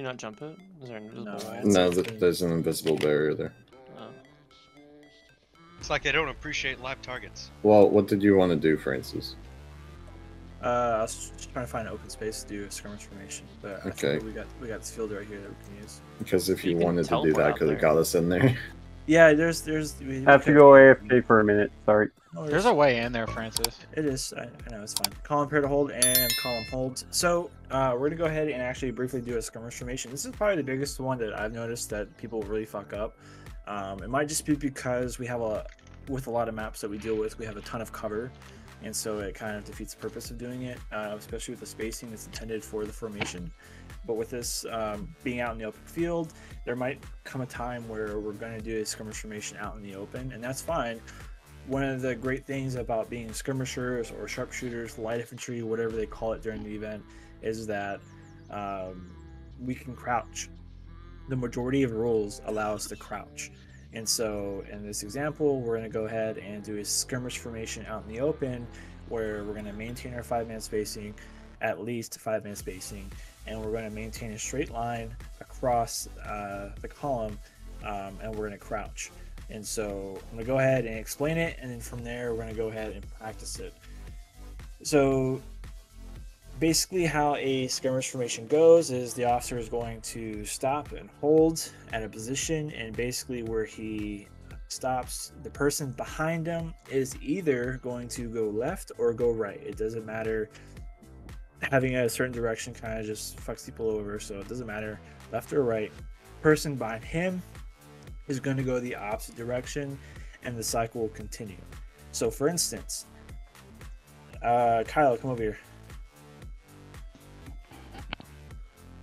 you not jump it? Is there an invisible wall? No, there's an invisible barrier there. Oh. It's like they don't appreciate live targets. Well, what did you want to do, Francis? I was just trying to find an open space to do a skirmish formation, but I think we got this field right here that we can use. Because if you can wanted to do that, could have there. got us in there. Yeah, there's. I have to go AFK for a minute. Sorry. Oh, There's a way in there, Francis. It is. I know it's fine. Column pair to hold and column hold. So we're gonna go ahead and actually briefly do a skirmish formation. This is probably the biggest one that I've noticed that people really fuck up. It might just be because we have with a lot of maps that we deal with, we have a ton of cover, and so it kind of defeats the purpose of doing it, especially with the spacing that's intended for the formation. But with this being out in the open field, there might come a time where we're going to do a skirmish formation out in the open, and that's fine. One of the great things about being skirmishers or sharpshooters, light infantry, whatever they call it during the event, is that we can crouch. The majority of rules allow us to crouch. And so in this example, we're going to go ahead and do a skirmish formation out in the open where we're going to maintain our 5-man spacing, at least 5-man spacing, and we're going to maintain a straight line across the column, and we're going to crouch. And so I'm going to go ahead and explain it, and then from there we're going to go ahead and practice it. So basically how a skirmish formation goes is the officer is going to stop and hold at a position, and basically where he stops, the person behind him is either going to go left or go right. It doesn't matter. Having a certain direction kind of just fucks people over, so it doesn't matter left or right. Person behind him is going to go the opposite direction, and the cycle will continue. So for instance, Kylo, come over here.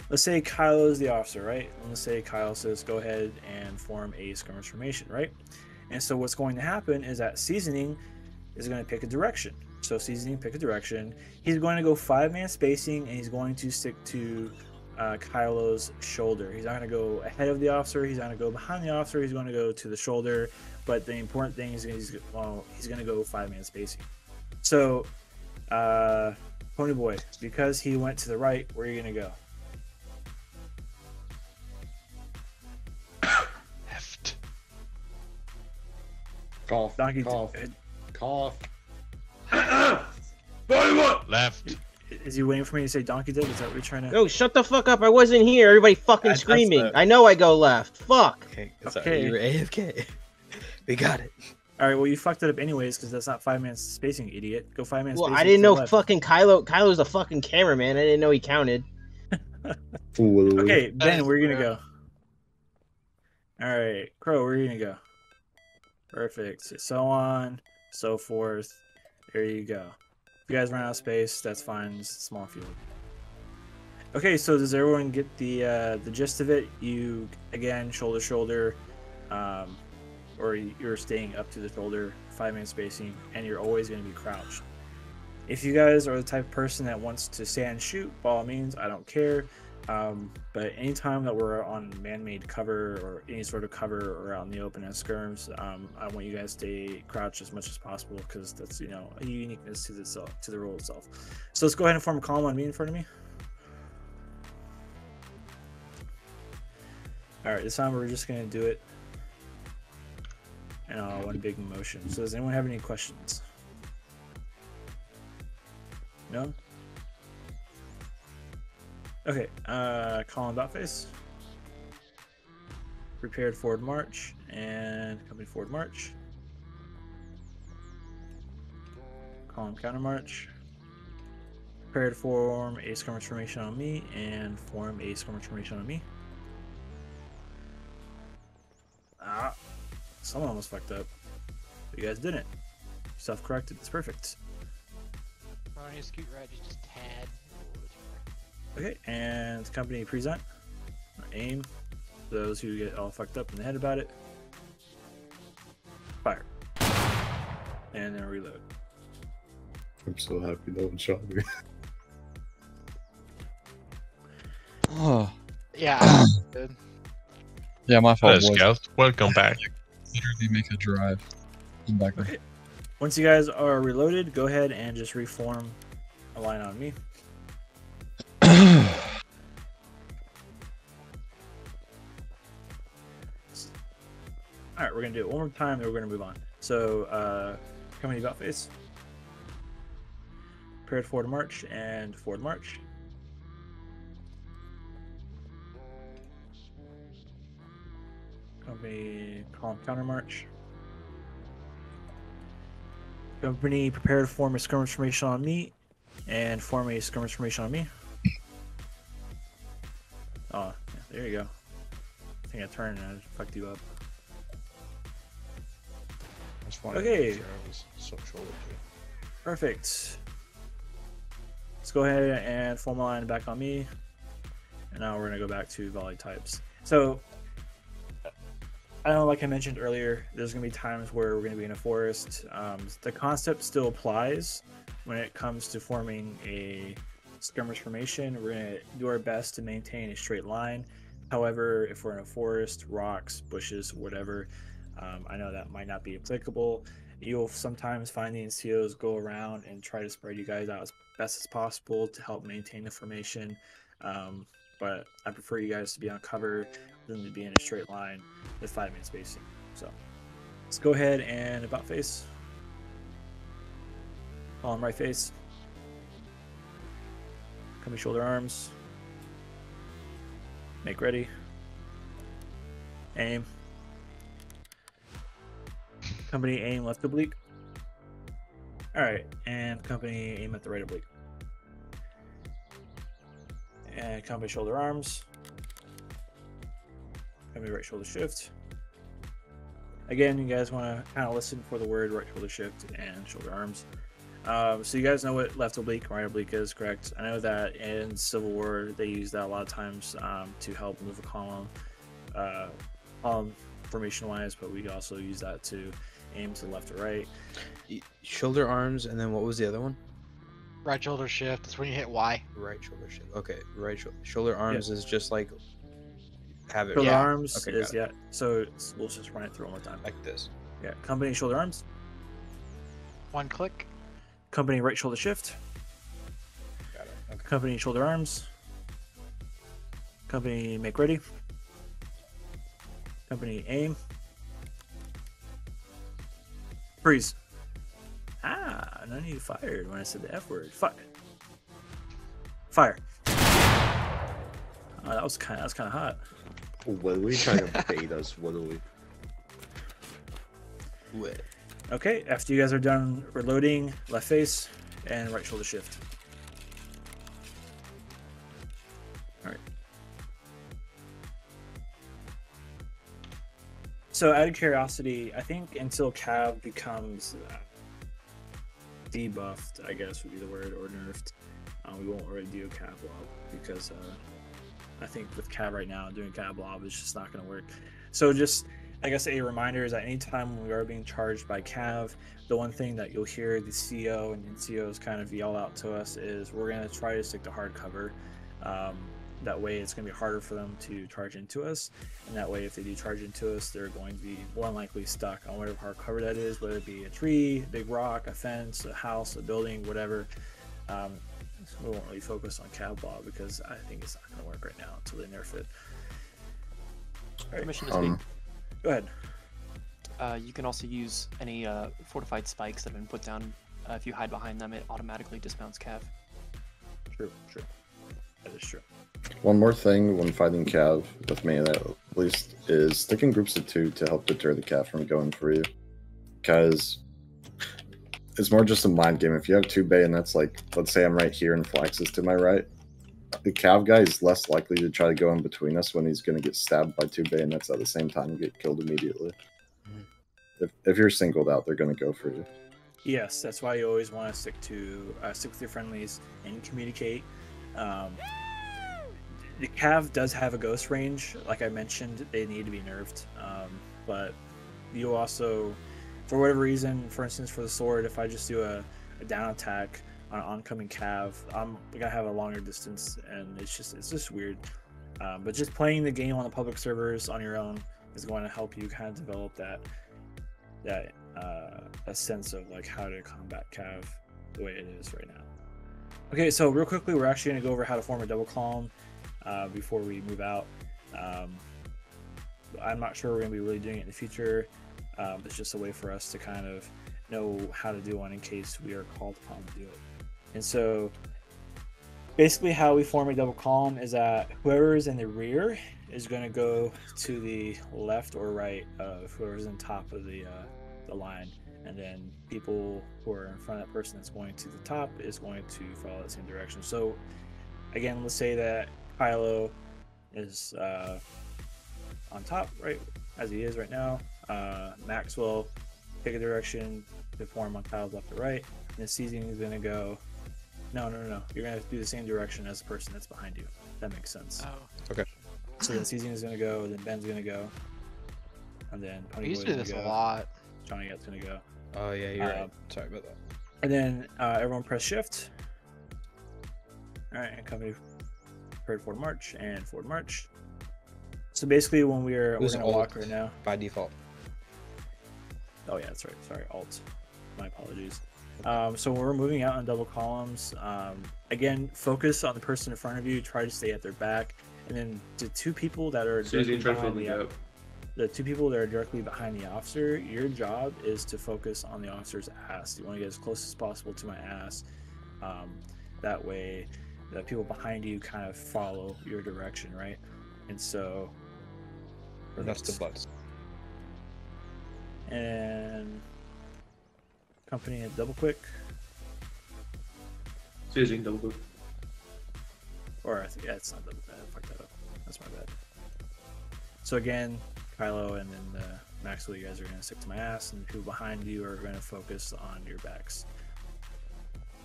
Let's say Kylo is the officer, right? And let's say Kylo says go ahead and form a skirmish formation, right? And so what's going to happen is that Seasoning is going to pick a direction. So Seasoning pick a direction. He's going to go 5-man spacing, and he's going to stick to Kylo's shoulder. He's not going to go ahead of the officer. He's not going to go behind the officer. He's going to go to the shoulder. But the important thing is he's going to go 5-man spacing. So, Pony Boy, because he went to the right, where are you going to go? Left. Cough. Donkey, Cough. Left. Is he waiting for me to say donkey dick? Is that what you're trying to... No, shut the fuck up. I wasn't here. Everybody fucking screaming. I know I go left. Fuck. Okay, Okay. you were AFK. We got it. All right, well, you fucked it up anyways, because that's not 5-man spacing, idiot. Go 5-man spacing. Well, I didn't to the know left. fucking Kylo's the fucking cameraman. I didn't know he counted. Okay, Ben, where are you going to go? All right, Crow, where are you going to go? Perfect. So on, so forth. There you go. If you guys run out of space, that's fine. It's a small field. Okay, so does everyone get the gist of it? You, again, shoulder to shoulder, or you're staying up to the shoulder, 5-man spacing, and you're always going to be crouched. If you guys are the type of person that wants to stand and shoot, by all means, I don't care. But anytime that we're on man-made cover or any sort of cover or out in the open as skirms, I want you guys to stay crouched as much as possible, because that's, you know, a uniqueness to the role itself. So let's go ahead and form a column on me in front of me. All right, this time we're just gonna do it in one big motion. So does anyone have any questions? No? Okay, column about face. Prepared forward march and company forward march. Column counter march. Prepared to form a skirmish formation on me and form a skirmish formation on me. Ah, someone almost fucked up. But you guys didn't. Self-corrected. It's perfect. Ronnie, scoot right just a tad. Okay, and company present. Aim. Those who get all fucked up in the head about it. Fire. And then reload. I'm so happy no one shot me. Oh. Yeah. Good. Yeah, my fault, Hello, boys. Scout. Welcome back. Literally make a drive. I'm back. Okay. Once you guys are reloaded, go ahead and just reform a line on me. All right, we're gonna do it one more time, then we're gonna move on. So, company about face. Prepared forward march and forward march. Company column counter march. Company prepared to form a skirmish formation on me, and form a skirmish formation on me. Oh, yeah, there you go. I think I turned and I fucked you up. That's funny. Okay. I was social with you. Perfect. Let's go ahead and form a line back on me. And now we're going to go back to volley types. So, I know, like I mentioned earlier, there's going to be times where we're going to be in a forest. The concept still applies when it comes to forming a skirmish formation. We're going to do our best to maintain a straight line. However, if we're in a forest, rocks, bushes, whatever, I know that might not be applicable. You'll sometimes find the NCOs go around and try to spread you guys out as best as possible to help maintain the formation. But I prefer you guys to be on cover than to be in a straight line with 5-minute spacing. So let's go ahead and about face. Column right face. Company shoulder arms. Make ready. Aim. Company aim left oblique. Alright, and company aim at the right oblique. And company shoulder arms. Company right shoulder shift. Again, you guys want to kind of listen for the word right shoulder shift and shoulder arms. So you guys know what left oblique and right oblique is, correct? I know that in Civil War they use that a lot of times to help move a column formation wise, but we also use that to aim to left or right. Shoulder arms, and then what was the other one? Right shoulder shift. That's when you hit Y. Right shoulder shift. Okay, shoulder arms is just like have it. Shoulder Yeah. arms Okay, is So we'll just run it through one more time. like this. Yeah, company shoulder arms. One click. Company right shoulder shift. Got it. Okay. Company shoulder arms. Company make ready. Company aim. Freeze. Ah, none of you fired when I said the F word. Fuck. Fire. That was kind of hot. What are we trying to bait us? What are we? What? Okay, after you guys are done reloading, left face and right shoulder shift. Alright. So out of curiosity, I think until Cav becomes debuffed, I guess would be the word, or nerfed, we won't really do a Cav blob because I think with Cav right now, doing Cav blob is just not going to work. So just, I guess a reminder is that anytime we are being charged by Cav, the one thing that you'll hear the CO and NCOs kind of yell out to us is we're going to try to stick to hard cover. That way it's going to be harder for them to charge into us, and that way if they do charge into us, they're going to be more than likely stuck on whatever hard cover that is, whether it be a tree, a big rock, a fence, a house, a building, whatever. We won't really focus on Cav blob because I think it's not going to work right now until they nerf it. Permission to speak. Go ahead. You can also use any fortified spikes that have been put down. If you hide behind them, it automatically dismounts Cav. True. That is true. One more thing when fighting Cav, with me at least, is stick in groups of 2 to help deter the Cav from going for you. Because it's more just a mind game. If you have 2 bayonets, like, let's say I'm right here and Flax is to my right, the Cav guy is less likely to try to go in between us when he's going to get stabbed by 2 bayonets at the same time and get killed immediately. If you're singled out, they're going to go for you. Yes, that's why you always want to stick with your friendlies and communicate. The Cav does have a ghost range, like I mentioned. They need to be nerfed, but you also, for whatever reason, for instance, for the sword, if I just do a down attack on an oncoming Cav, I'm gonna have a longer distance, and it's just weird. But just playing the game on the public servers on your own is going to help you kind of develop that a sense of like how to combat Cav the way it is right now. Okay, so real quickly, we're actually going to go over how to form a double column before we move out. I'm not sure we're going to be really doing it in the future. It's just a way for us to kind of know how to do one in case we are called upon to do it. And so basically how we form a double column is that whoever is in the rear is going to go to the left or right of whoever's in top of the line, and then people who are in front of that person that's going to the top is going to follow the same direction. So again, let's say that Kylo is on top, right, as he is right now. Max will pick a direction to form on Kylo's left or right, and the seizing is going to go. No. You're going to do the same direction as the person that's behind you. That makes sense. Oh. Okay. So then seizing is going to go, then Ben's going to go, and then We Pony used Boy's to do this going to a go. lot. Johnny Gat's going to go. Oh yeah, you're right. Sorry about that. And then everyone press shift. All right, and company prepared forward march and forward march. So basically, when we're Who's going to alt? walk right now. By default. Oh yeah, that's right. Sorry, alt. My apologies. So when we're moving out on double columns, again, focus on the person in front of you. Try to stay at their back, and then the two people that are directly behind the two people that are directly behind the officer. Your job is to focus on the officer's ass. You want to get as close as possible to my ass. That way, the people behind you kind of follow your direction, right? And so That's the butts. and company at double quick. Seizing double quick. Or I think, yeah, it's not double quick. I fucked that up. That's my bad. So again, Kylo and then Maxwell, you guys are going to stick to my ass, and the people behind you are going to focus on your backs.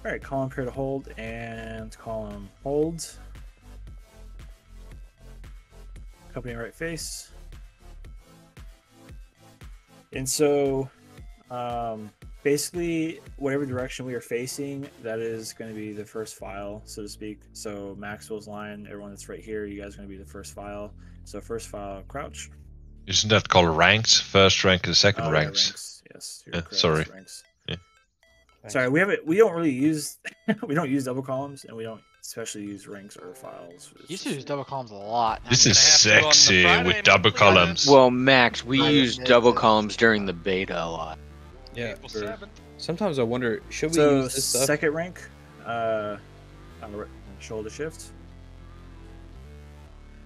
All right, column pair to hold and column hold. Company right face. And so basically, whatever direction we are facing, that is going to be the first file, so to speak. So Maxwell's line, everyone that's right here, you guys are going to be the first file. So first file, crouch. Isn't that called ranks? First rank and second Oh, yeah, ranks. Yes. Yeah, correct, sorry. Ranks. Yeah. Sorry, we don't really use we don't use double columns, and we don't especially use ranks or files. Used to use double columns a lot. This I mean, is have to on the sexy Friday with double monthly columns. Well, Max, we I use didn't double know. columns during the beta a lot. Yeah. April for- 7th. Sometimes I wonder, should we So use this stuff? second rank, on the shoulder shift.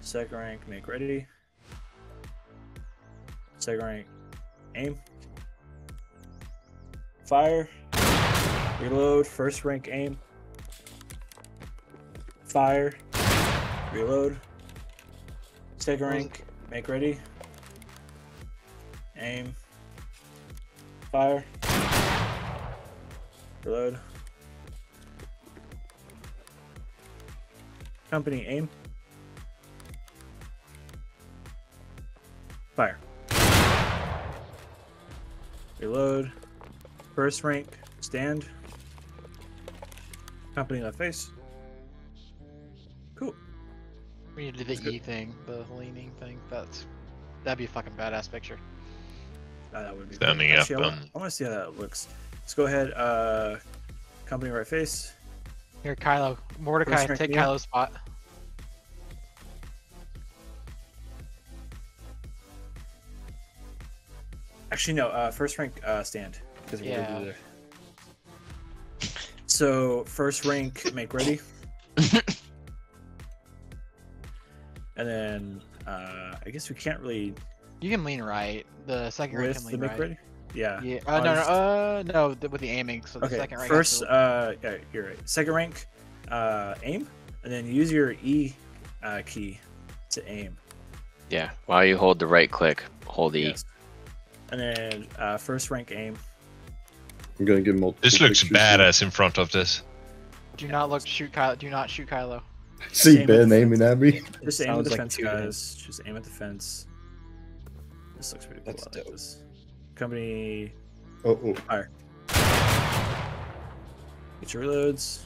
Second rank, make ready. Second rank, aim. Fire. Reload. First rank, aim. Fire. Reload. Second rank, make ready. Aim. Fire. Reload. Company, aim. Fire. Reload. First rank, stand. Company left face. Cool. We need to do the E thing, the leaning thing. That'd be a fucking badass picture. That would be Standing cool. up, Actually, I want to see how that looks. Let's go ahead. Company right face. Here, Kylo. Mordecai, First rank, take yeah. Kylo's spot. Actually, no. First rank, stand. Because we're Yeah. gonna do there. So first rank, make ready. And then I guess we can't really You can lean right. The second rank with can the lean make right. ready. Yeah. Yeah. I was- No, with the aiming. So the Okay. second rank. First, has to- yeah, you're right. Second rank, aim, and then use your E key to aim. Yeah, while you hold the right click, hold E. Yes. And then first rank aim. I'm gonna give multiple. This looks pictures badass in front of this. Do not look. Shoot Kylo. Do not shoot Kylo. here. See Aim Ben at- aiming at me. Just aim at Sounds the like fence, two guys. hands. Just aim at the fence. This looks pretty cool. That's I like dope. this. Company, Oh, fire. Get your reloads.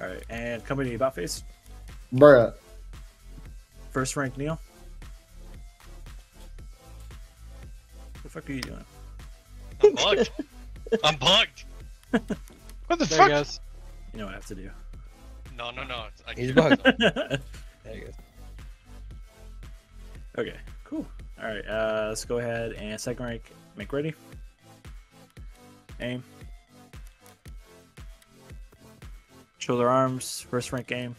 All right, and company about face. bruh. First rank Neil. What the fuck are you doing? I'm bugged. I'm bugged. What the There fuck? he goes. You know what I have to do. No. He's bugged. There you go. Okay, cool. All right, let's go ahead and second rank. Make ready. Aim. Shoulder arms. First rank aim.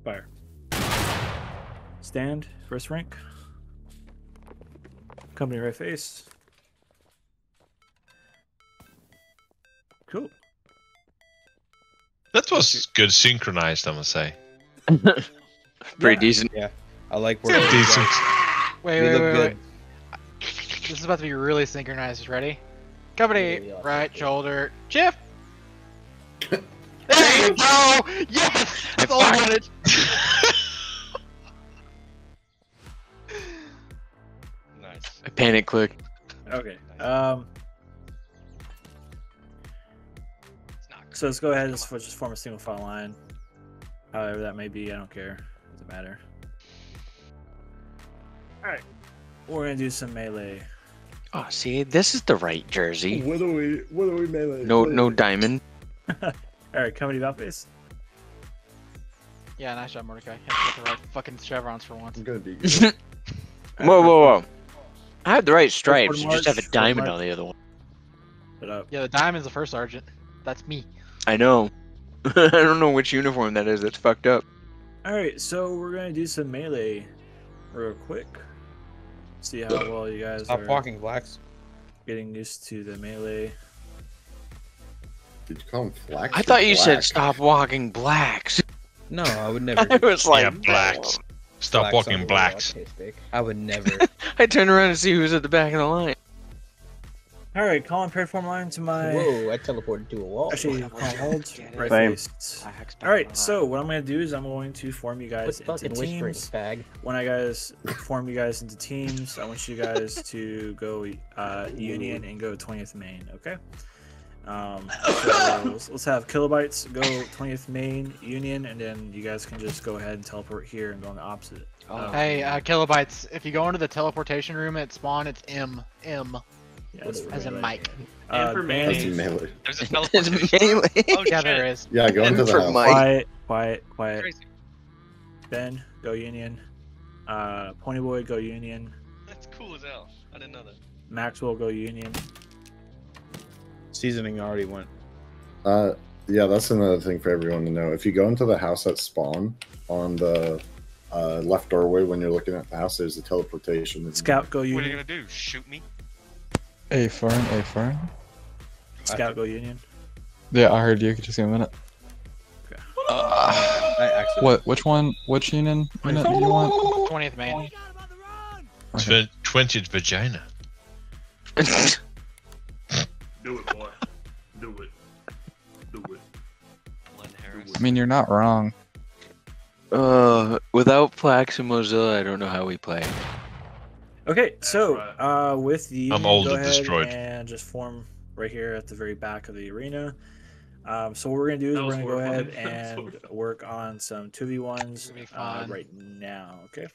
Fire. Stand. First rank. Company right face. Cool. That was good synchronized, I must say. Pretty decent. Yeah, I like where Decent. Wait, we wait, look wait, good. wait. This is about to be really synchronized. Ready? Company, right shoulder, shift. There you go! Yes! That's all I wanted! Nice. I panic click. Okay. So let's go ahead and just form a single file line. However that may be, I don't care. Doesn't matter. Alright. We're gonna do some melee. Oh, see, this is the right jersey. What are we melee? No diamond. Alright, company about face. Yeah, nice job, Mordecai. You have to get the right fucking chevrons for once. I'm gonna be Whoa. I have the right stripes. You march, just have a forward diamond march. on the other one. Put up. Yeah, the diamond's the first sergeant. That's me. I know. I don't know which uniform that is. That's fucked up. Alright, so we're gonna do some melee real quick. See how well you guys Stop are walking, blacks. getting used to the melee. Did you call him flax? I or thought you said black? stop walking blacks. No, I would never. I was like, Yeah, blacks. Stop Blacks walking on blacks. I would never. I turned around to see who was at the back of the line. Alright, calling paired form line to my Whoa, I teleported to a wall. actually calm hold. Right Same. faced. Alright, so what I'm gonna do is I'm going to form you guys Quit into fucking whispering, teams. fag. When I guys form you guys into teams, I want you guys to go Union and go 20th Main, okay? So let's have kilobytes go 20th Main Union, and then you guys can just go ahead and teleport here and go on the opposite. Hey, kilobytes, if you go into the teleportation room at spawn, it's M. Yeah, that's for As in melee. Mike. That's Band- melee. There's a It's teleportation. melee. Oh, Yeah, shit. there is. Yeah, go into the For house. Mike. Quiet. Crazy. Ben, go Union. Ponyboy, go Union. That's cool as hell. I didn't know that. Maxwell, go Union. Seasoning already went. Yeah, that's another thing for everyone to know. If you go into the house at spawn on the left doorway when you're looking at the house, there's a teleportation. Scout, go What are you Union. gonna do? Shoot me? A fern. Scout, go Union. Yeah, I heard you. Just give me a minute. I actually. What? Which one? Which unit do you want? 20th Main. Okay. 20th vagina. Do it, boy. Do it. Len Harris. I mean, you're not wrong. Without Plax and Mozilla, I don't know how we play. Okay, so with the I'm old go and ahead destroyed. and just form right here at the very back of the arena. So what we're gonna do is we're gonna go ahead and work on some 2v1s Be fun. right now. Okay,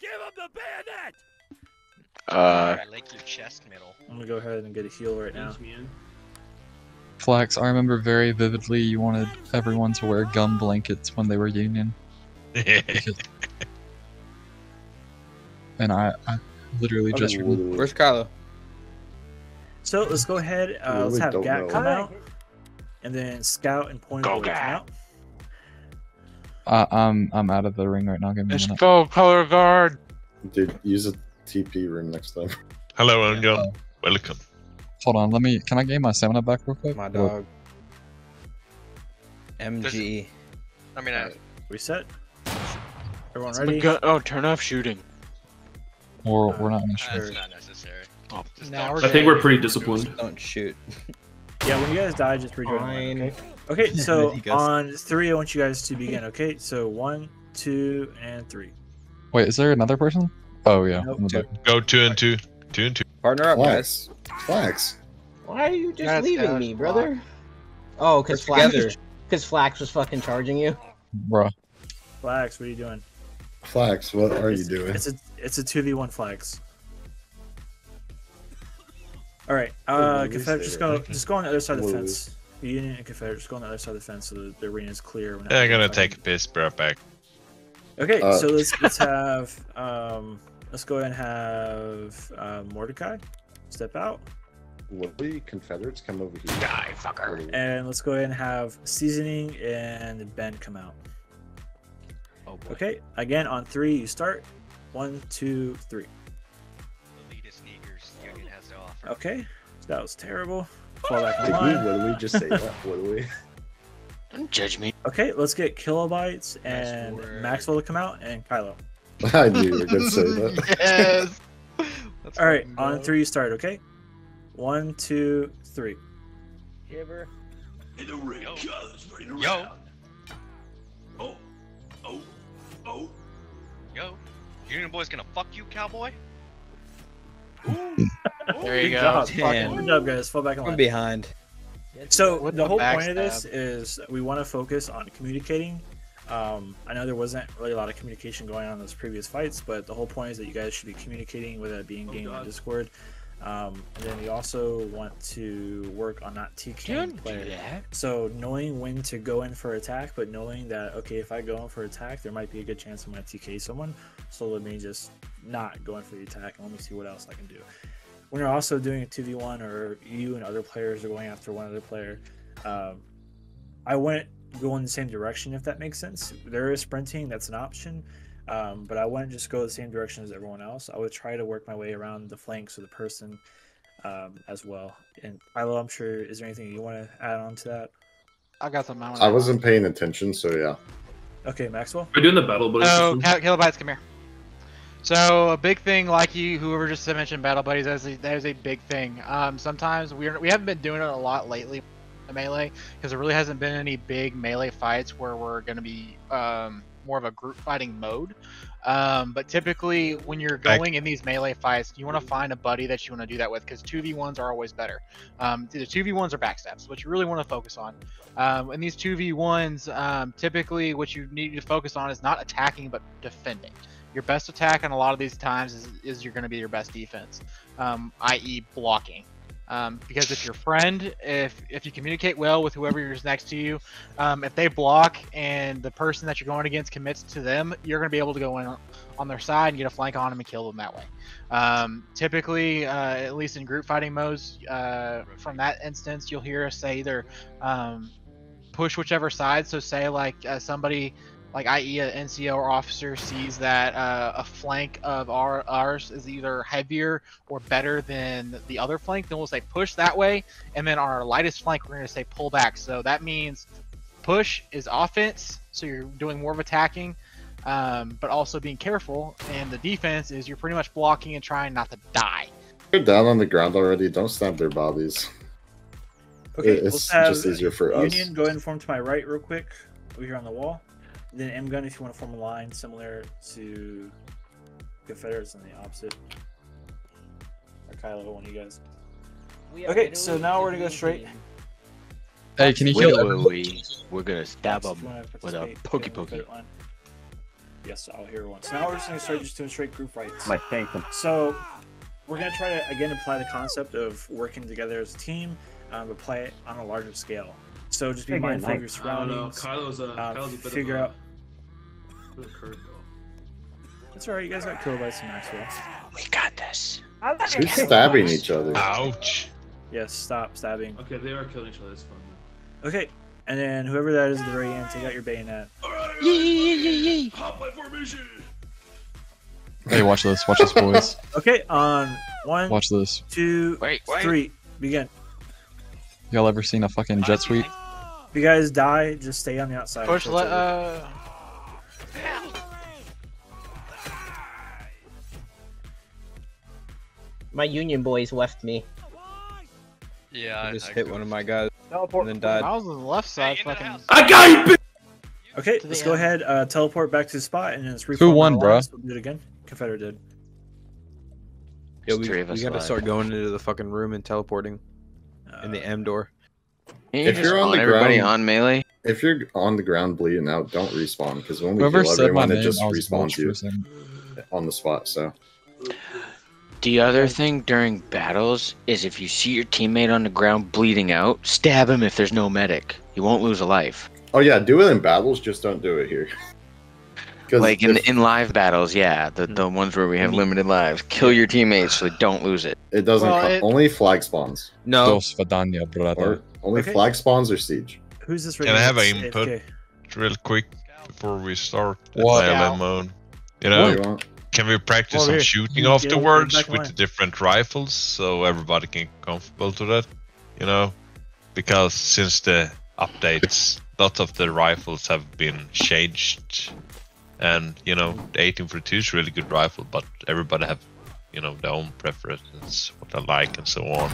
I like your chest middle. I'm gonna go ahead and get a heal right now. Flax, I remember very vividly you wanted everyone to wear gum blankets when they were Union. And I literally just Where's Kylo? So let's go ahead. Let's really have don't Gat know. come out, and then Scout and Point Go Boy come Gat. out. I'm out of the ring right now. Give me a minute. go, color guard. Dude, use a TP room next time. Hello, Angel. Welcome. Hold on, can I gain my stamina back real quick? My dog. MG. I mean, Reset. Everyone ready? Turn off shooting. Or we're not gonna shoot. that's not necessary. Oh, Just Nah, don't we're shoot. I think we're pretty disciplined. Don't shoot. Yeah, when you guys die, just rejoin. the line, Fine. Okay. Okay, so He goes. on 3, I want you guys to begin. Okay, so 1, 2, and 3. Wait, is there another person? Oh yeah. Nope. in the Two. back. Go 2 and 2. 2 and 2. Partner up, guys. Flax. Why are you just That's leaving Ash me, block. brother? Oh, because We're Flax, together. Flax was fucking charging you. Bruh. Flax, what are you doing? Flax, what are you doing? It's a 2v1 Flax. All right, Wait, what did we Confed, say just there? go on the other side of the Whoa. fence. Union and Confederate, just go on the other side of the fence so the arena is clear. Yeah, I'm gonna take a piss, bro. Back. Okay, so let's have let's go ahead and have Mordecai step out. Will the Confederates come over here? Die, fucker. And let's go ahead and have Seasoning and Ben come out. Oh boy. Okay, again on 3 you start. 1, 2, 3. Elitist sneakers Union has to offer. Okay, that was terrible. Fall back in Did we line. literally just say that? What do we? Don't judge me. Okay, let's get Kilobytes and Nice work. Maxwell to come out and Kylo. I knew you were gonna say that. Yes. Let's All right, fucking on go. 3 you start. Okay, 1, 2, 3. Shiver. Yo. Yo. Union boy's gonna fuck you, cowboy. There you Good go. job. Damn. Good job, guys. Fall back in I'm line. behind. So With the the whole point of this backstab. is we want to focus on communicating. I know there wasn't really a lot of communication going on in those previous fights, but the whole point is that you guys should be communicating, whether that be in game or Discord. And then we also want to work on not TKing player. So knowing when to go in for attack, but knowing that, okay, if I go in for attack, there might be a good chance I'm going to TK someone. So let me just not go in for the attack and let me see what else I can do. When you're also doing a 2v1 or you and other players are going after one other player, I wouldn't go in the same direction, if that makes sense. There is sprinting, that's an option. But I wouldn't just go the same direction as everyone else. I would try to work my way around the flanks of the person as well. And Ilo, I'm sure, is there anything you want to add on to that? I got some. I wasn't paying attention, so yeah. Okay, Maxwell? We're doing the battle buddies. So, system. Kilobytes, come here. So, a big thing, like you, whoever just mentioned battle buddies, that is a big thing. Sometimes we haven't been doing it a lot lately in melee, because there really hasn't been any big melee fights where we're going to be more of a group fighting mode. But typically, when you're going in these melee fights, you want to find a buddy that you want to do that with, because 2v1s are always better. Either 2v1s or backstabs, what you really want to focus on. In these 2v1s, typically what you need to focus on is not attacking, but defending. Your best attack on a lot of these times is you're going to be your best defense, i.e. blocking. Because if your friend, if you communicate well with whoever is next to you, if they block and the person that you're going against commits to them, you're going to be able to go in on their side and get a flank on them and kill them that way. Typically, at least in group fighting modes, from that instance, you'll hear us say either push whichever side. So say like somebody, like i.e. an NCO or officer sees that a flank of ours is either heavier or better than the other flank, then we'll say push that way, and then on our lightest flank we're going to say pull back. So that means push is offense, so you're doing more of attacking, but also being careful, and the defense is you're pretty much blocking and trying not to die. They're down on the ground already. Don't stab their bodies. Okay, It's let's have just easier for us. Union, go ahead and form to my right real quick, over here on the wall. Then M-Gun if you want to form a line similar to Confederates on the opposite. Or Kylo, one of you guys. Okay, so now we're gonna go straight. Hey, can you kill We're gonna stab Fox, if him you wanna with a participate, pokey get on the pokey. Confederate line. Yes, I'll hear one. So now we're just gonna start just doing straight group fights. My thank So we're gonna try to again apply the concept of working together as a team, but apply it on a larger scale. So just be mindful of your surroundings. I don't know. Kylo's a bit figure of out. a curveball. That's alright, you guys got Kilobytes and Maxwell. We got this. Who's stabbing each other? Ouch. Yes, stop stabbing. Okay, they are killing each other. It's fun. Though. Okay, and then whoever that is at the very end, take out your bayonet. Yee! Hop my formation. Hey, watch this, boys. Okay, on 1, Watch this. 2, Wait. 3, begin. Y'all ever seen a fucking jet sweep? If you guys die, just stay on the outside. Push, until it's over. My Union boys left me. Yeah, I just hit one of my guys Teleport. and then died. I was on the left side, fucking. I got you, bitch! Okay, to let's the go end. ahead, teleport back to the spot, and then let's reform. Who won, our bro? lines. We'll do it again. Confederate did. Yeah, There's three of we us gotta left. start going into the fucking room and teleporting in the M door. Can you If just you're on spawn the everybody ground- on melee? If you're on the ground bleeding out, don't respawn, because when we Whoever kill said my everyone, name, it just I was respawns you watching. on the spot. So The other thing during battles is if you see your teammate on the ground bleeding out, stab him if there's no medic. You won't lose a life. Oh yeah, do it in battles. Just don't do it here. Like in live battles, yeah, the ones where we have limited lives. Kill your teammates so they don't lose it. It doesn't. Only flag spawns. No. Dos Vidania, brother. Only flag spawns or siege. Who's this? Can I have an input real quick before we start What? melee mode? You know, What? can we practice Over some here. shooting Yeah, afterwards back with line. the different rifles so everybody can get comfortable to that? You know, because since the updates, lots of the rifles have been changed, and you know, the 1842 is a really good rifle, but everybody have, you know, their own preferences, what they like and so on,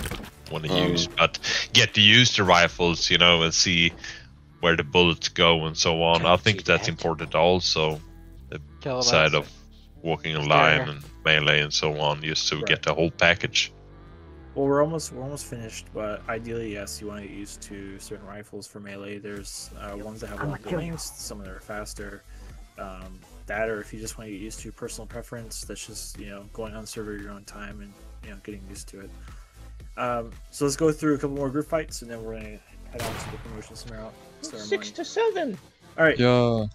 want to use. But get to use the rifles, you know, and see where the bullets go and so on. I think that's important also. The side of walking a line and melee and so on, just to get the whole package. Well, we're almost finished, but ideally, yes, you want to get used to certain rifles for melee. There's ones that have longer wings, some that are faster. That, or if you just want to get used to personal preference, that's just, you know, going on server your own time and, you know, getting used to it. So let's go through a couple more group fights, and then we're gonna head on to the promotion ceremony. 6 to 7. All right. Yeah.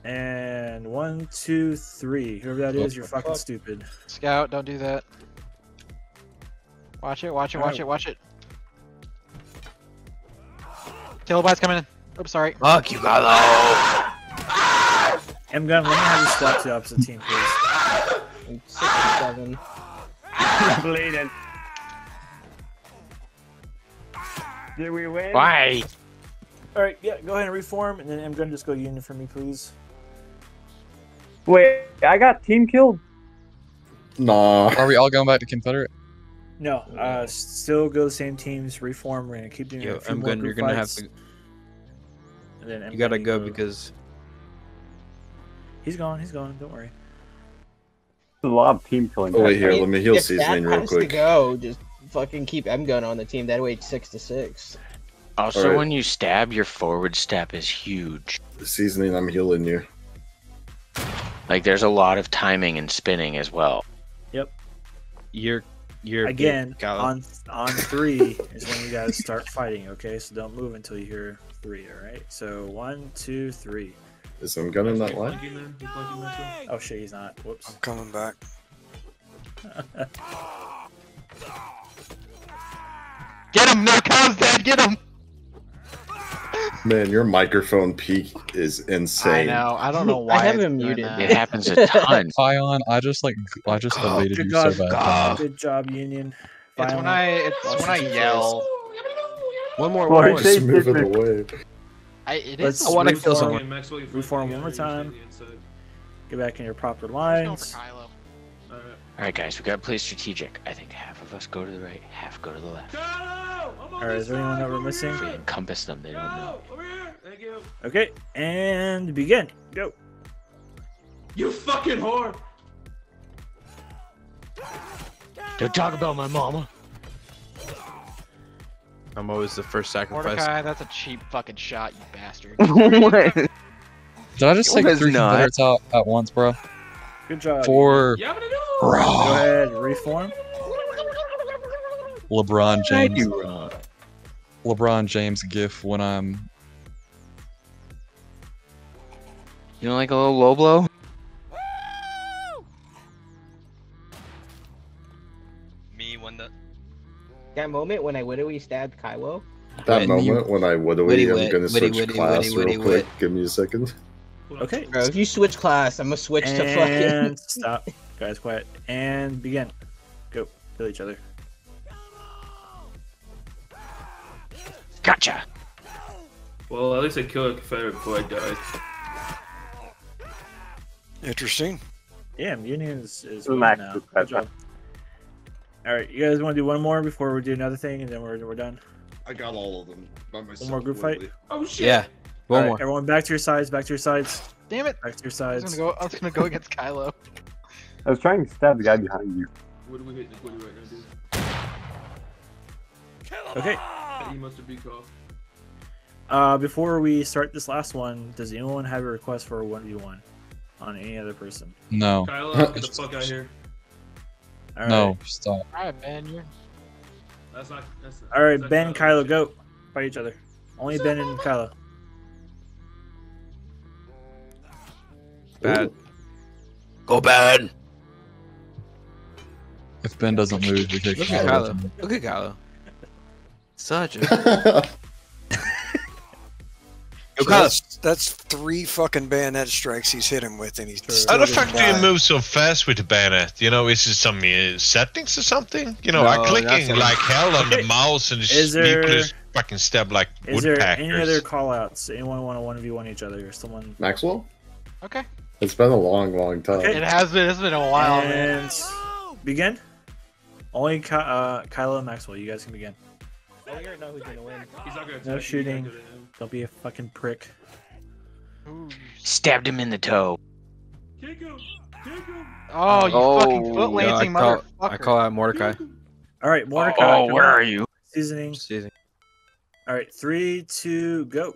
And 1, 2, 3. Whoever that is, you're fucking stupid. Scout, don't do that. Watch it, watch it, watch it, watch it. Kilobyte's coming in. Oops, sorry. Fuck you, Galo! M-Gun, let me have you swap to the opposite team, please. 6 to 7. Bleeding. Did we win? Why? Alright, yeah, go ahead and reform, and then M-Gun, just go union for me, please. Wait, I got team killed? Nah. Are we all going back to Confederate? No, still go the same teams, reform. We're gonna keep doing a few more group you're gonna have fights. to. And then You gotta M-Gun, go because he's gone, don't worry. A lot of team killing. Oh wait, here, let me heal If seasoning that real has quick. To go, just fucking keep M-Gun on the team. That way it's 6 to 6. Also, Alright. when you stab, your forward step is huge. Seasoning, I'm healing you. Like, there's a lot of timing and spinning as well. Yep. you're Again, Galo. on 3 is when you guys start fighting. Okay, so don't move until you hear 3. All right. So 1, 2, 3. Is some gun in that line? Oh shit, he's not. Whoops. I'm coming back. Get him! No, Kyle's dead! Get him! Man, your microphone peak is insane. I know. I don't know why. I have it's him doing muted. that. It happens a ton. Ion, I just evaded Good you job, so bad. good job, Union. It's when I yell. One more. Well, One more. Just move it away. It Let's is. I want to kill reform- someone. Reform one more time. Get back in your proper lines. Alright, guys, we gotta play strategic. I think half of us go to the right, half go to the left. Alright, is there anyone that we're missing? If we encompass them, they don't know. Okay, and begin. Go. You fucking whore! Don't talk about my mama. I'm always the first sacrifice. Mordecai, that's a cheap fucking shot, you bastard. Did I just take It was 3 not. Confederates out at once, bro? Good job. For Go ahead, reform. LeBron James. You wrong. LeBron James gif when I'm. You don't like a little low blow? Me when the That moment when I widowy stabbed Kylo. That moment when I would away, I'm gonna switch witty, class witty, real quick. Give me a second. Okay. Bro, if you switch class, I'm gonna switch to fucking. And stop. Guys, quiet. And begin. Go. Kill each other. Gotcha. Well, at least I killed a Confederate before I died. Interesting. Damn, Union is Max winning now. is Good better. job. Alright, you guys want to do one more before we do another thing, and then we're done? I got all of them by myself. One more group fight? Oh shit! Yeah. One Alright, more. everyone back to your sides, back to your sides. Damn it! Back to your I sides. was gonna go against Kylo. I was trying to stab the guy behind you. What do we hit this buddy right now, dude? Okay. He must have beat off. Before we start this last one, does anyone have a request for a 1v1 on any other person? No. Kylo, get the fuck out of here. All right. No, stop. Alright, Ben, you're. That's not. All right, Ben and Kylo, go fight each other. Only Ben and Kylo. Bad. Go bad. If Ben doesn't move, we take Look at Kylo. Look at Kylo. Such a. So that's 3 fucking bayonet strikes he's hit him with, and he's How the fuck do you move so fast with the bayonet? You know, is it some settings or something? You know, I'm clicking like hell on the mouse and Is the there- nucleus fucking stab like Is there woodpeckers. any other call-outs? Anyone want to 1v1 each other or someone? Maxwell? Okay. It's been a long time. Okay. It has been. It's been a while, man. And begin. Only Kylo and Maxwell. You guys can begin. Oh, you already know who's gonna win. He's not gonna No attack shooting. You. Don't be a fucking prick. Stabbed him in the toe. Kick him! Kick him! Oh, you fucking foot Yeah, lancing motherfucker. I call out Mordecai. All right, Mordecai. Oh, come where on. are you? Seasoning. Seasoning. All right, 3, 2, go.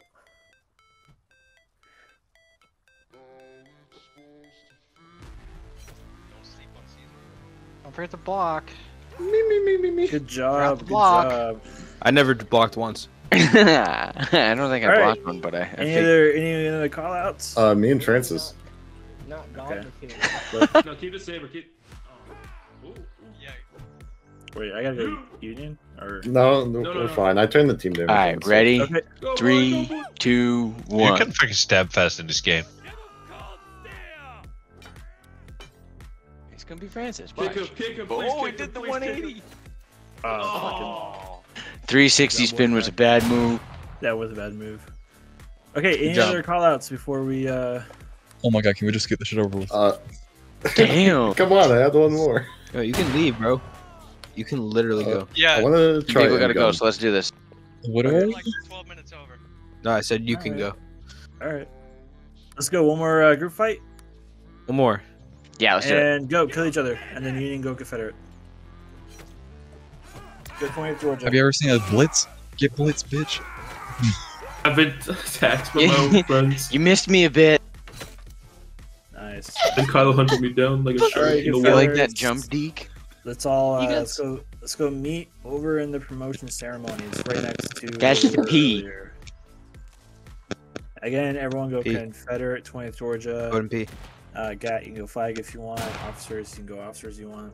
Don't forget to block. Good job. Good block. job. I never blocked once. I don't think I All right. blocked one, but I Any other call-outs? Me and Francis. Not Okay. No, keep it saber. Keep. Oh. Ooh. Wait, I gotta go Union or No, we're fine. I turned the team down. Alright, ready? Okay. 3, 2, 1. You can fucking stab fast in this game. It's gonna be Francis. Kick Watch. him! Kick him! Please Oh, he kick him, did the please kick him. 180. Oh, 360 spin was a bad move. that was a bad move. Okay, any job. other call-outs before we Oh my god, can we just get this shit over with? Damn. Come on, I had one more. Yo, you can leave, bro. You can literally go. I Yeah, want to try. People gotta go, endgun. so let's do this. What do I? like 12 minutes over. No, I said you can Alright. go. All right, let's go. One more group fight, One more. Yeah, let's do it. and go kill each other, and then Union go Confederate. Good point, Georgia. Have you ever seen a blitz? Get blitz, bitch. I've been attacked by my own friends. You missed me a bit. Nice. And Kylo hunted me down like a shark Alright, in the you You water. like that jump deke? Let's all You let's guys- go. Let's go meet over in the promotion ceremony. It's right next to. That's where we the were P. earlier. Again, everyone go P. Confederate, 20th Georgia. Go and pee. GAT, you can go flag if you want. Officers, you can go officers you want.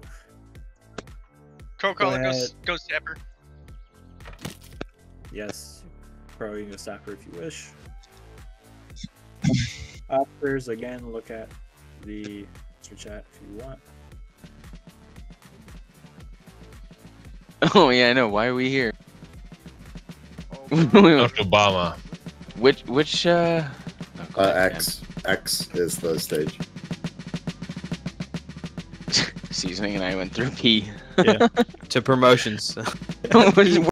Coco, Go ahead. go Stepper. Yes. Pro, you can go Sapper if you wish. Officers, again, look at the chat if you want. Oh yeah, I know. Why are we here? Not Obama. Which X. X is the stage. Seasoning and I went through P. Yeah. To promotions.